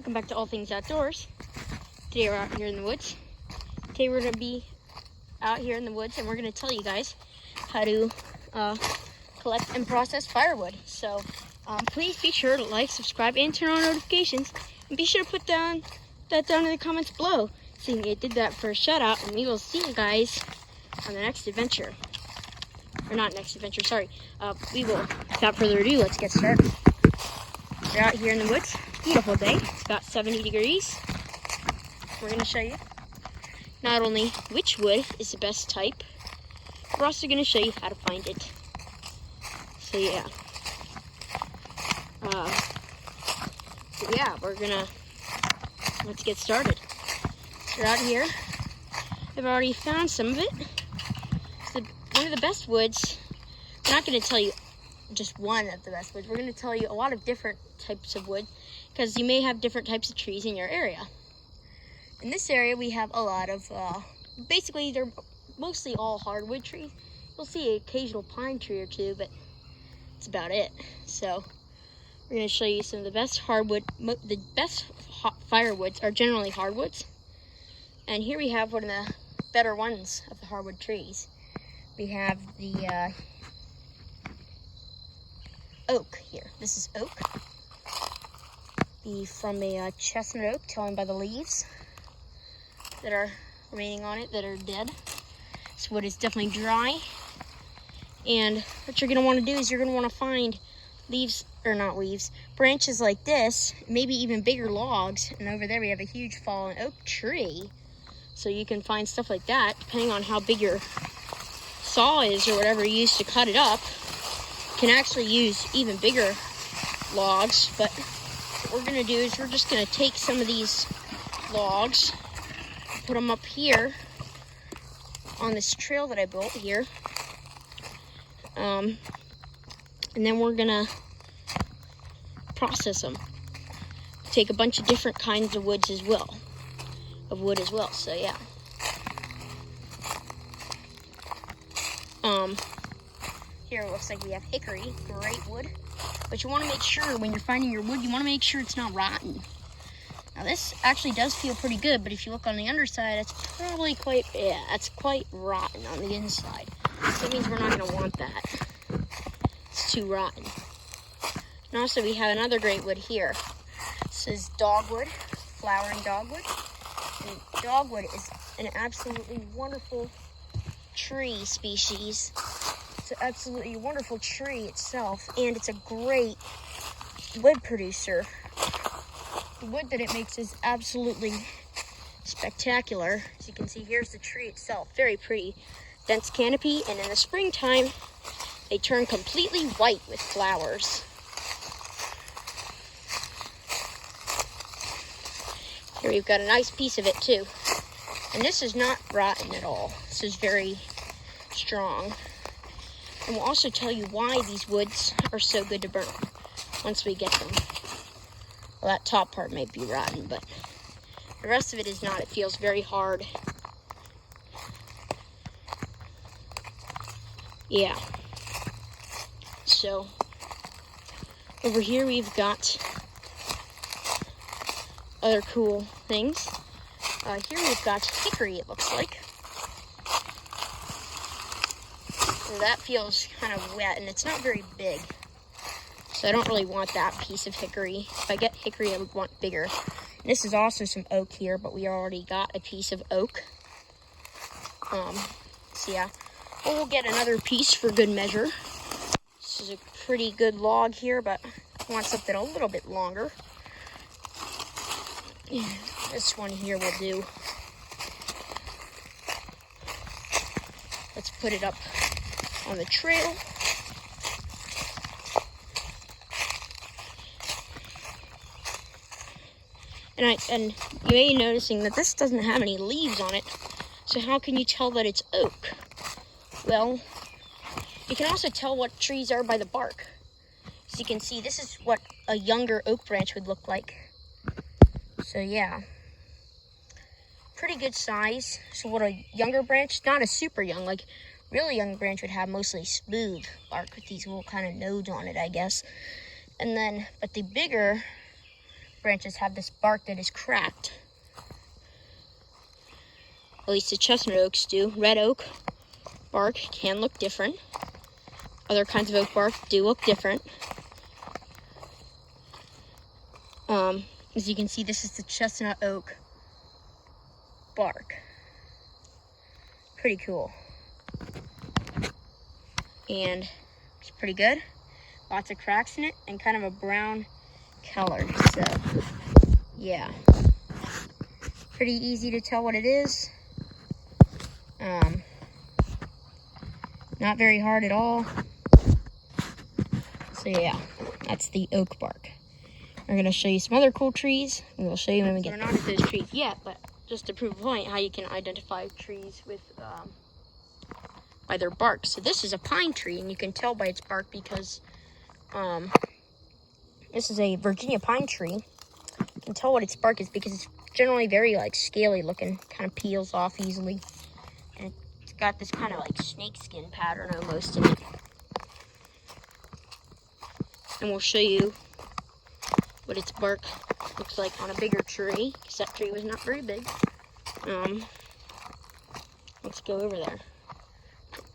welcome back to All Things Outdoors. Today we're out here in the woods. Today we're going to be out here in the woods and we're going to tell you guys how to collect and process firewood. So please be sure to like, subscribe, and turn on notifications. And be sure to put that down in the comments below so you did that for a shout out, and we will see you guys on the next adventure. Or not next adventure, sorry. We will, without further ado, let's get started. We're out here in the woods. Beautiful day. It's about 70 degrees. We're going to show you not only which wood is the best type, we're also going to show you how to find it. So yeah. Let's get started. So we're out here. I've already found some of it. One of the best woods, I'm not going to tell you just one of the best woods. We're going to tell you a lot of different types of wood because you may have different types of trees in your area. In this area, we have a lot of, basically they're mostly all hardwood trees. You'll see an occasional pine tree or two, but that's about it. So we're going to show you some of the best hardwood. The best firewoods are generally hardwoods. And here we have one of the better ones of the hardwood trees. We have the oak here. This is oak. From a chestnut oak, telling by the leaves that are remaining on it that are dead. This wood is definitely dry. And what you're going to want to do is you're going to want to find branches like this, maybe even bigger logs. And over there we have a huge fallen oak tree. So you can find stuff like that, depending on how big your saw is or whatever you use to cut it up. You can actually use even bigger logs, but what we're going to do is we're just going to take some of these logs, put them up here on this trail that I built here, and then we're going to process them. Take a bunch of different kinds of wood as well. So yeah. Here it looks like we have hickory, great wood. But you want to make sure when you're finding your wood, you want to make sure it's not rotten. Now this actually does feel pretty good, but if you look on the underside, it's probably it's quite rotten on the inside. So that means we're not going to want that. It's too rotten. And also we have another great wood here. This is dogwood, flowering dogwood. And dogwood is an absolutely wonderful tree species. It's an absolutely wonderful tree itself, and it's a great wood producer. The wood that it makes is absolutely spectacular. As you can see, here's the tree itself. Very pretty, dense canopy, and in the springtime, they turn completely white with flowers. Here we've got a nice piece of it too. And this is not rotten at all. This is very strong. And we'll also tell you why these woods are so good to burn once we get them. Well, that top part might be rotten, but the rest of it is not. It feels very hard. Yeah. So, over here we've got other cool things. Here we've got hickory, it looks like. So that feels kind of wet, and it's not very big. So I don't really want that piece of hickory. If I get hickory, I would want bigger. And this is also some oak here, but we already got a piece of oak. So yeah. Well, we'll get another piece for good measure. This is a pretty good log here, but I want something a little bit longer. Yeah, this one here will do. Let's put it up on the trail. And you may be noticing that this doesn't have any leaves on it. So how can you tell that it's oak? Well, you can also tell what trees are by the bark. As you can see, this is what a younger oak branch would look like. So yeah, pretty good size. So what a younger branch, not a super young, like really young branch would have mostly smooth bark with these little kind of nodes on it, I guess. And then, but the bigger branches have this bark that is cracked. At least the chestnut oaks do. Red oak bark can look different. Other kinds of oak bark do look different. As you can see, this is the chestnut oak bark. Pretty cool. And it's pretty good. Lots of cracks in it and kind of a brown color. So, yeah. Pretty easy to tell what it is. Not very hard at all. So yeah, that's the oak bark. We're gonna show you some other cool trees, and we'll show you when we get. We're not at those trees yet, but just to prove a point, how you can identify trees with by their bark. So this is a pine tree, and you can tell by its bark because this is a Virginia pine tree. You can tell what its bark is because it's generally very like scaly looking, kind of peels off easily, and it's got this kind of like snakeskin pattern almost in it. And we'll show you what its bark looks like on a bigger tree, because that tree was not very big. Let's go over there.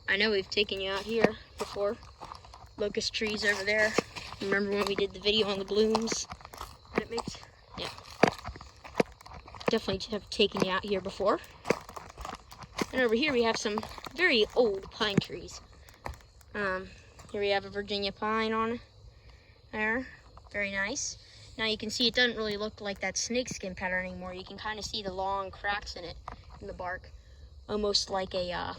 I know we've taken you out here before. Locust trees over there. Remember when we did the video on the blooms that it makes? Yeah. Definitely have taken you out here before. And over here we have some very old pine trees. Here we have a Virginia pine on there. Very nice. Now you can see it doesn't really look like that snakeskin pattern anymore. You can kind of see the long cracks in it, in the bark. Almost like a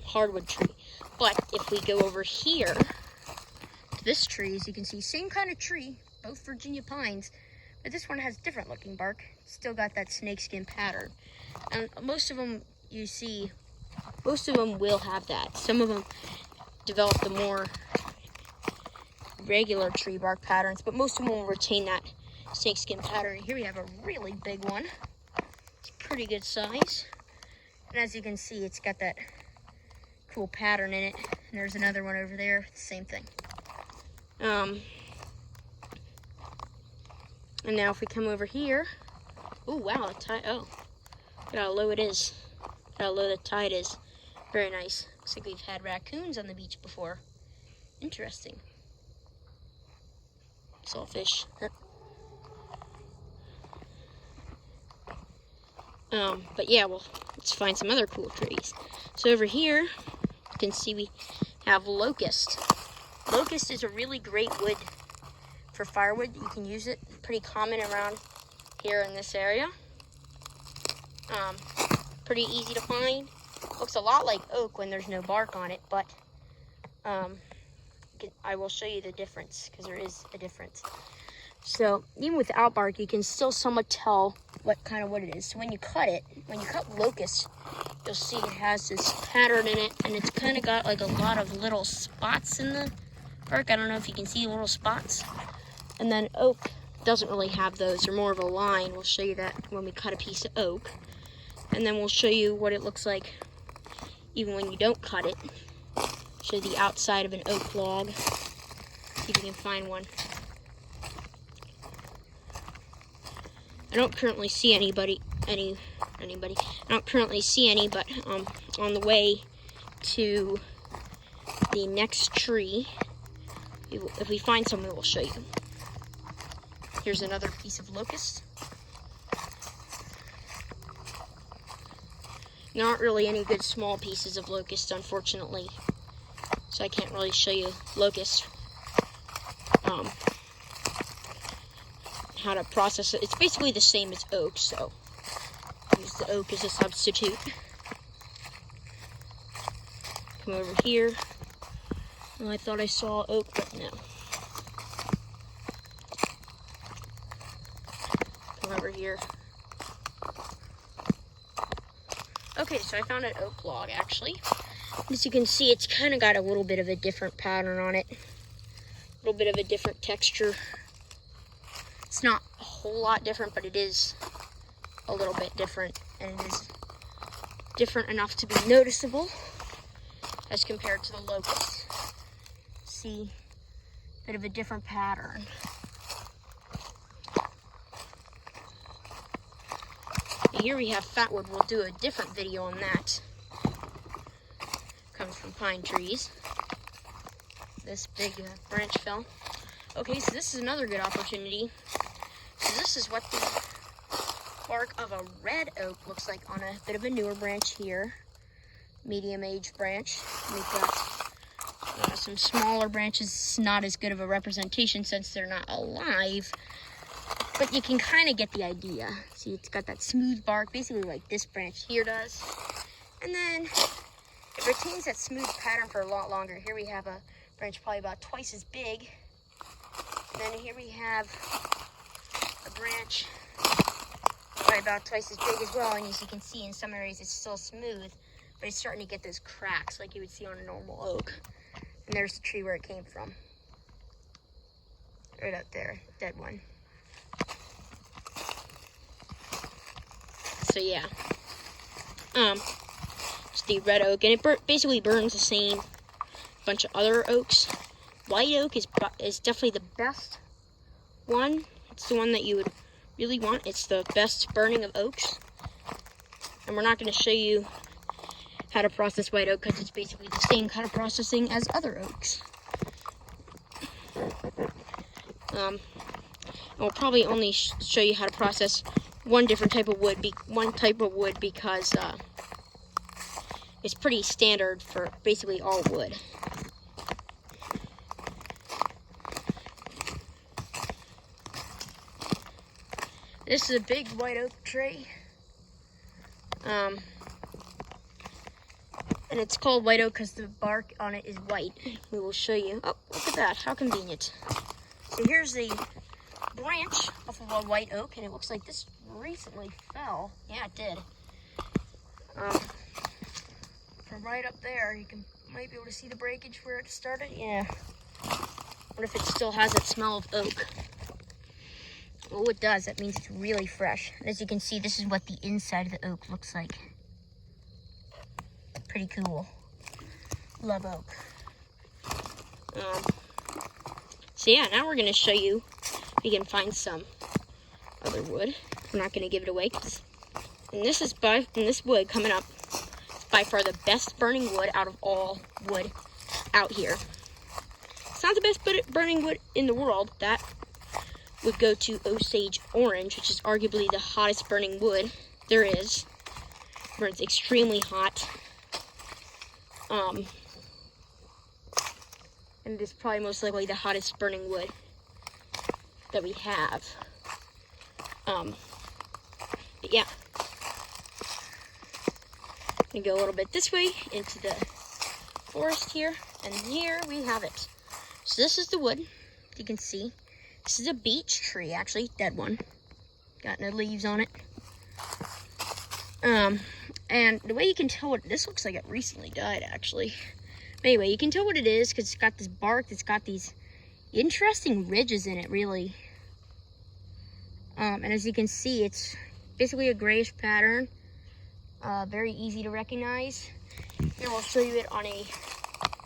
hardwood tree. But if we go over here to this tree, as you can see, same kind of tree, both Virginia pines, but this one has different looking bark. It's still got that snakeskin pattern. And most of them you see, most of them will have that. Some of them develop the more regular tree bark patterns, but most of them will retain that snakeskin pattern. Here we have a really big one. It's pretty good size. And as you can see, it's got that cool pattern in it. And there's another one over there, same thing. And now if we come over here, oh wow, the tide, oh, look how low it is. Look how low the tide is. Very nice. Looks like we've had raccoons on the beach before. Interesting. Sawfish. But yeah, well, let's find some other cool trees. So over here, you can see we have locust. Locust is a really great wood for firewood. You can use it. Pretty common around here in this area. Pretty easy to find. Looks a lot like oak when there's no bark on it, but I will show you the difference, because there is a difference. So even without bark, you can still somewhat tell what kind of wood it is. So when you cut it, when you cut locust, you'll see it has this pattern in it, and it's kind of got like a lot of little spots in the bark. I don't know if you can see the little spots. And then oak doesn't really have those. They're more of a line. We'll show you that when we cut a piece of oak. And then we'll show you what it looks like even when you don't cut it. Show the outside of an oak log. See if you can find one. I don't currently see anybody. I don't currently see any, but on the way to the next tree, if we find some, we will show you. Here's another piece of locust. There aren't really any good small pieces of locust, unfortunately, so I can't really show you locust. How to process it. It's basically the same as oak, so use the oak as a substitute. Come over here. Well, I thought I saw oak, but no. Come over here. Okay, so I found an oak log, actually. As you can see, it's kind of got a little bit of a different pattern on it. A little bit of a different texture. It's not a whole lot different, but it is a little bit different, and it is different enough to be noticeable as compared to the locust. see a bit of a different pattern. And here we have fatwood. We'll do a different video on that. Comes from pine trees. This big branch fell. Okay, so this is another good opportunity. So this is what the bark of a red oak looks like on a bit of a newer branch here. Medium-aged branch. We've got some smaller branches, not as good of a representation since they're not alive, but you can kind of get the idea. See, it's got that smooth bark, basically like this branch here does, and then it retains that smooth pattern for a lot longer. Here we have a branch probably about twice as big, and then here we have a branch probably about twice as big as well, and as you can see in some areas it's still smooth, but it's starting to get those cracks like you would see on a normal oak. And there's the tree where it came from. Right up there, dead one. So yeah. It's the red oak, and it basically burns the same bunch of other oaks. White oak is definitely the best one. It's the one that you would really want. It's the best burning of oaks. And we're not going to show you how to process white oak because it's basically the same kind of processing as other oaks. And we'll probably only show you how to process one different type of wood, because it's pretty standard for basically all wood. This is a big white oak tree. And it's called white oak because the bark on it is white. We will show you. Oh, look at that. How convenient. So here's the branch off of a white oak, and it looks like this recently fell. Yeah, it did. From right up there, you might be able to see the breakage where it started. Yeah. What if it still has that smell of oak? Well, it does. That means it's really fresh. And as you can see, this is what the inside of the oak looks like. Pretty cool. Love oak. So yeah, now we're going to show you if we can find some other wood. We're not going to give it away. And this wood coming up is by far the best burning wood out of all wood out here. It's not the best burning wood in the world. That would go to Osage orange, which is arguably the hottest burning wood there is. It burns extremely hot. And it is probably most likely the hottest burning wood that we have. But yeah. I'm gonna go a little bit this way into the forest here, and here we have it. So this is the wood, you can see. This is a beech tree, actually, dead one. Got no leaves on it. And the way you can tell what this looks like, it recently died, actually. But anyway, you can tell what it is because it's got this bark that's got these interesting ridges in it, really. And as you can see, it's basically a grayish pattern. Very easy to recognize. Here we'll show you it on a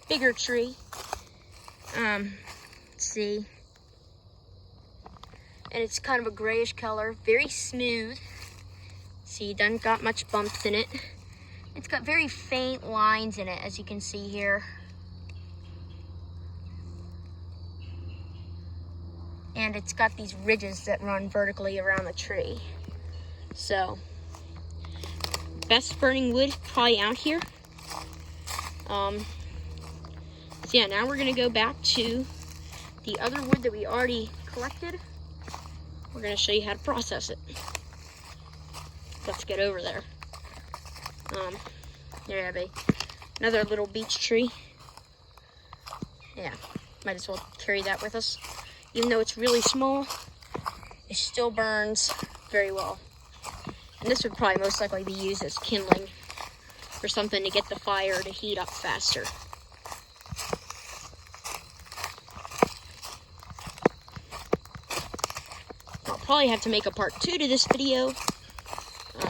bigger tree. Let's see. And it's kind of a grayish color, very smooth. See, it doesn't got much bumps in it. It's got very faint lines in it, as you can see here. And it's got these ridges that run vertically around the tree. So, best burning wood probably out here. So yeah, now we're gonna go back to the other wood that we already collected. We're gonna show you how to process it. Let's get over there. Here I have another little beech tree. Yeah, might as well carry that with us. Even though it's really small, it still burns very well. And this would probably most likely be used as kindling for something to get the fire to heat up faster. I'll probably have to make a part 2 to this video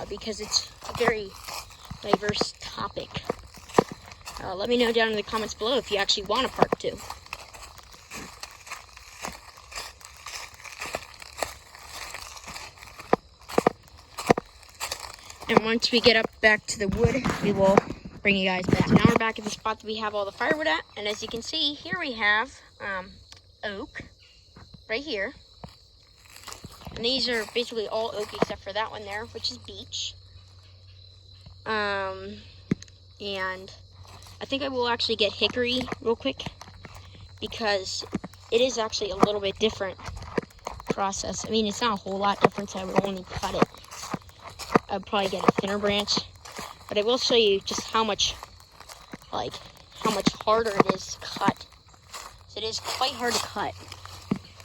because it's a very diverse topic. Let me know down in the comments below if you actually want a part 2. And once we get up back to the wood, we will bring you guys back. So now we're back at the spot that we have all the firewood at. And as you can see, here we have oak right here. And these are basically all oak except for that one there, which is beech. And I think I will actually get hickory real quick because it is actually a little bit different process. I mean, it's not a whole lot different, so I would only cut it. I'd probably get a thinner branch, but I will show you just how much harder it is to cut. So it is quite hard to cut.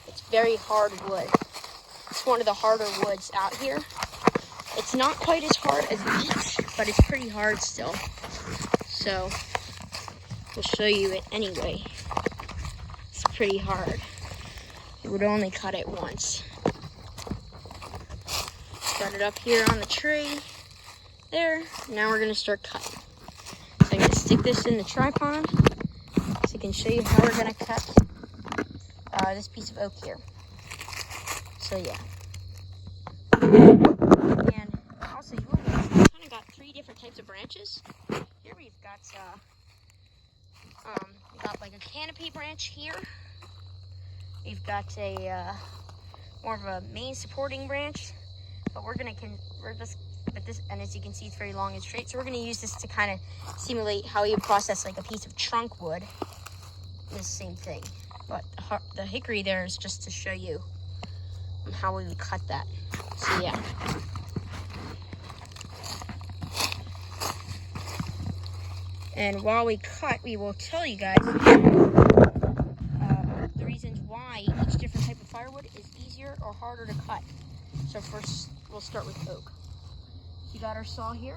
It's very hard wood. It's one of the harder woods out here. It's not quite as hard as beech, but it's pretty hard still. So we'll show you it anyway. It's pretty hard. You would only cut it once. Got it up here on the tree. There. Now we're gonna start cutting. So I'm gonna stick this in the tripod so I can show you how we're gonna cut this piece of oak here. So yeah. And also you will notice we kind of got 3 different types of branches. Here we've got like a canopy branch here. We've got a more of a main supporting branch, but and as you can see, it's very long and straight. So we're gonna use this to kind of simulate how you process like a piece of trunk wood. The same thing, but the hickory there is just to show you how we would cut that. So yeah. And while we cut, we will tell you guys the reasons why each different type of firewood is easier or harder to cut. So first, we'll start with oak. You got our saw here.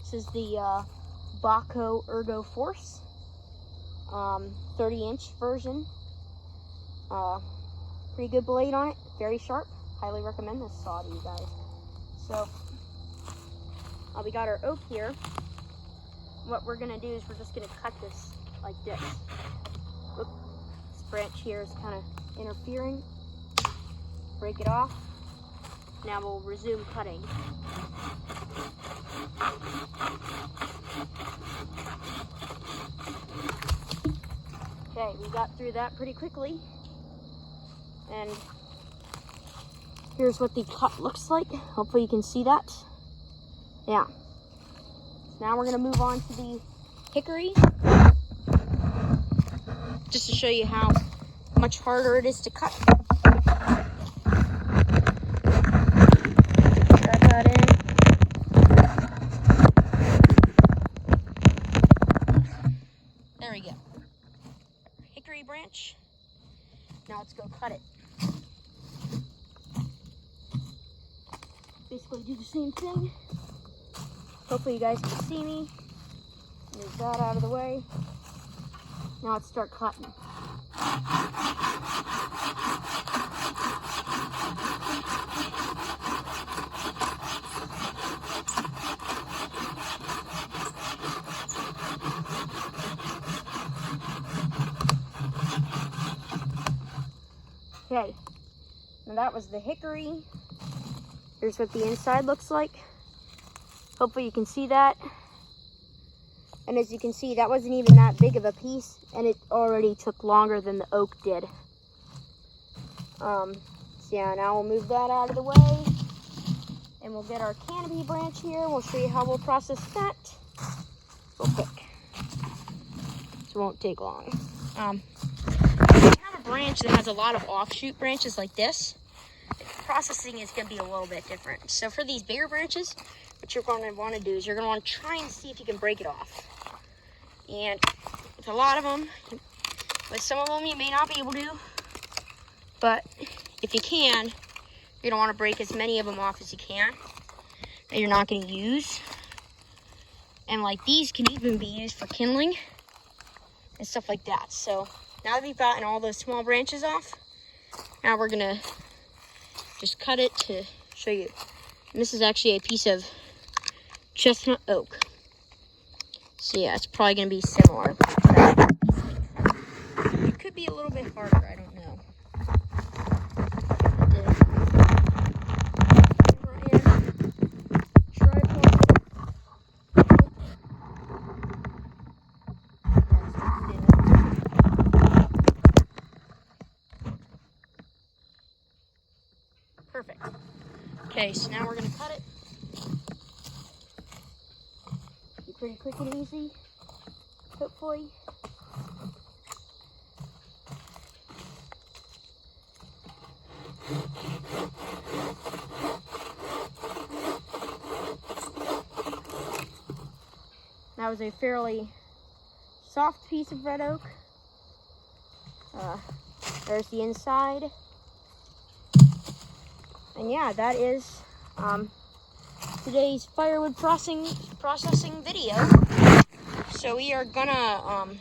This is the Baco Ergo Force 30-inch version. Pretty good blade on it, very sharp. Highly recommend this saw to you guys. So we got our oak here. What we're gonna do is we're just gonna cut this like this. Look, this branch here is kind of interfering. Break it off. Now we'll resume cutting. Okay, we got through that pretty quickly. And here's what the cut looks like. Hopefully you can see that. Yeah. Now we're gonna move on to the hickory. Just to show you how much harder it is to cut. Drag that in. There we go. Hickory branch. Now let's go cut it. Basically do the same thing. Hopefully you guys can see me. Move that out of the way. Now let's start cutting. Okay, now that was the hickory. Here's what the inside looks like. Hopefully you can see that. And as you can see, that wasn't even that big of a piece, and it already took longer than the oak did. So yeah, now we'll move that out of the way. And we'll get our canopy branch here. We'll show you how we'll process that real quick. So it won't take long. If you have a branch that has a lot of offshoot branches like this, processing is going to be a little bit different. So for these bigger branches, what you're going to want to do is you're going to want to try and see if you can break it off. And with a lot of them, with some of them you may not be able to, but if you can, you're going to want to break as many of them off as you can that you're not going to use. And like these can even be used for kindling and stuff like that. So now that we've gotten all those small branches off, now we're going to just cut it to show you. And this is actually a piece of chestnut oak. So yeah, it's probably going to be similar to that. It could be a little bit harder, I don't know. Try Okay, so now we're gonna cut it. Be pretty quick and easy, hopefully. That was a fairly soft piece of red oak. There's the inside. And yeah, that is today's firewood processing video. So we are gonna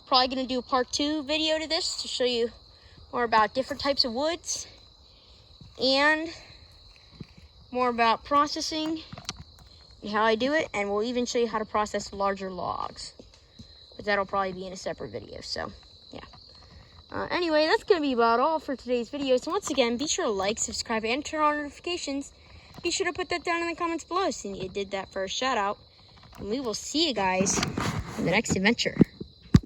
probably gonna do a part 2 video to this to show you more about different types of woods and more about processing and how I do it, and we'll even show you how to process larger logs, but that'll probably be in a separate video. So yeah, anyway, that's gonna be about all for today's video. So once again, be sure to like, subscribe, and turn on notifications. Be sure to put that down in the comments below so you did that for a shout out, and we will see you guys in the next adventure.